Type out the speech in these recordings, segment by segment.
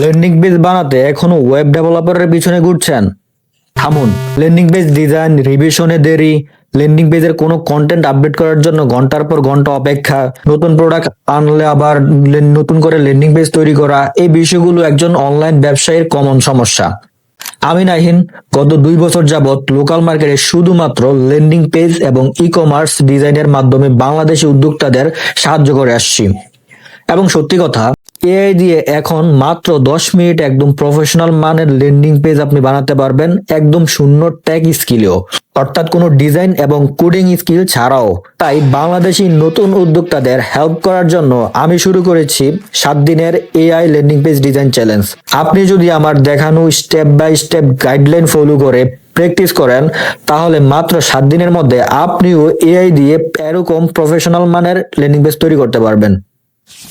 Landing page বানাতে এখনো web ডেভেলপারের পিছনে ঘুরছেন? থামুন। ল্যান্ডিং পেজ ডিজাইন রিভিশনে দেরি, ল্যান্ডিং পেজের কোনো কন্টেন্ট আপডেট করার জন্য ঘন্টার পর ঘন্টা অপেক্ষা, নতুন প্রোডাক্ট আনলে আবার নতুন করে ল্যান্ডিং পেজ তৈরি করা, এই বিষয়গুলো একজন অনলাইন ব্যবসায়ীর কমন সমস্যা। আমি নাহিন গত 2 বছর যাবত লোকাল মার্কেটে শুধুমাত্র ল্যান্ডিং পেজ এবং ই কমার্স ডিজাইনের মাধ্যমে বাংলাদেশি উদ্যোক্তাদের সাহায্য করে আসছি। এবং সত্যি কথা, এআই দিয়ে এখন মাত্র 10 মিনিট একদম প্রফেশনাল মানের ল্যান্ডিং পেজ আপনি বানাতে পারবেন, একদম শূন্য ট্যাগ স্কিলেও, অর্থাৎ কোনো ডিজাইন এবং কোডিং স্কিল ছাড়াও। তাই বাংলাদেশি নতুন উদ্যোক্তাদের হেল্প করার জন্য আমি শুরু করেছি 7 দিনের AI landing page design challenge. আপনি যদি আমার দেখানো step by step guideline follow করে প্র্যাকটিস করেন, তাহলে মাত্র 7 দিনের মধ্যে আপনিও এআই দিয়ে এরকম প্রফেশনাল মানের ল্যান্ডিং পেজ তৈরি করতে পারবেন।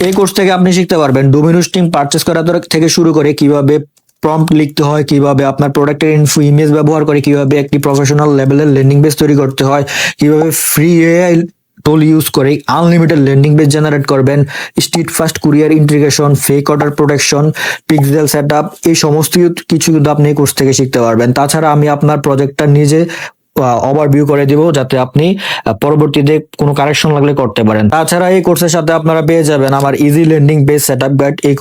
এই কোর্স থেকে আপনি শিখতে পারবেন ডোমিনোস টিম পারচেস করা থেকে শুরু করে কিভাবে প্রম্পট লিখতে হয়, কিভাবে আপনার প্রোডাক্টের ইনফো ইমেজ ব্যবহার করে কিভাবে একটি প্রফেশনাল লেভেলের ল্যান্ডিং পেজ তৈরি করতে হয়, কিভাবে ফ্রি এআই টুল ইউজ করে আনলিমিটেড ল্যান্ডিং পেজ জেনারেট করবেন, street fast courier integration, fake order protection, pixel setup, এই সমস্ত কিছু কিন্তু আপনি এই কোর্স থেকে শিখতে পারবেন। তাছাড়া আমি আপনার প্রজেক্টটা নিজে ওভারভিউ করে দিব, যাতে আপনি পরবর্তীতে কোনো কারেকশন লাগলে করতে পারেন। তাছাড়া এই কোর্সের সাথে আপনারা পেয়ে যাবেন আমার easy landing page setup guide. এই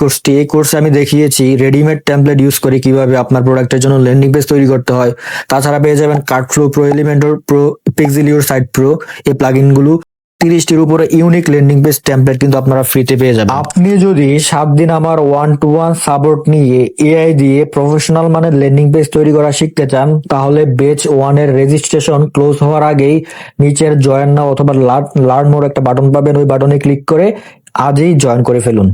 কোর্সে আমি দেখিয়েছি রেডিমেড টেমপ্লেট ইউজ করে কিভাবে আপনার প্রোডাক্টের জন্য ল্যান্ডিং পেজ তৈরি করতে হয়। তাছাড়া পেয়ে যাবেন cart flow pro, elementor pro, pixel your site pro, এই প্লাগইনগুলো 30টির উপরে ইউনিক ল্যান্ডিং পেজ টেমপ্লেট কিন্তু আপনারা ফ্রিতে পেয়ে যাবেন। আপনি যদি 7 দিন আমার 1-to-1 সাপোর্ট নিয়ে এআই দিয়ে প্রফেশনাল মানের ল্যান্ডিং পেজ তৈরি করা শিখতে চান, তাহলে বেচ 1 এর রেজিস্ট্রেশন ক্লোজ হওয়ার আগেই নিচের জয়েন নাও অথবা লার্ন মোর একটা বাটন পাবেন, ওই বাটনে ক্লিক করে আজই জয়েন করে ফেলুন।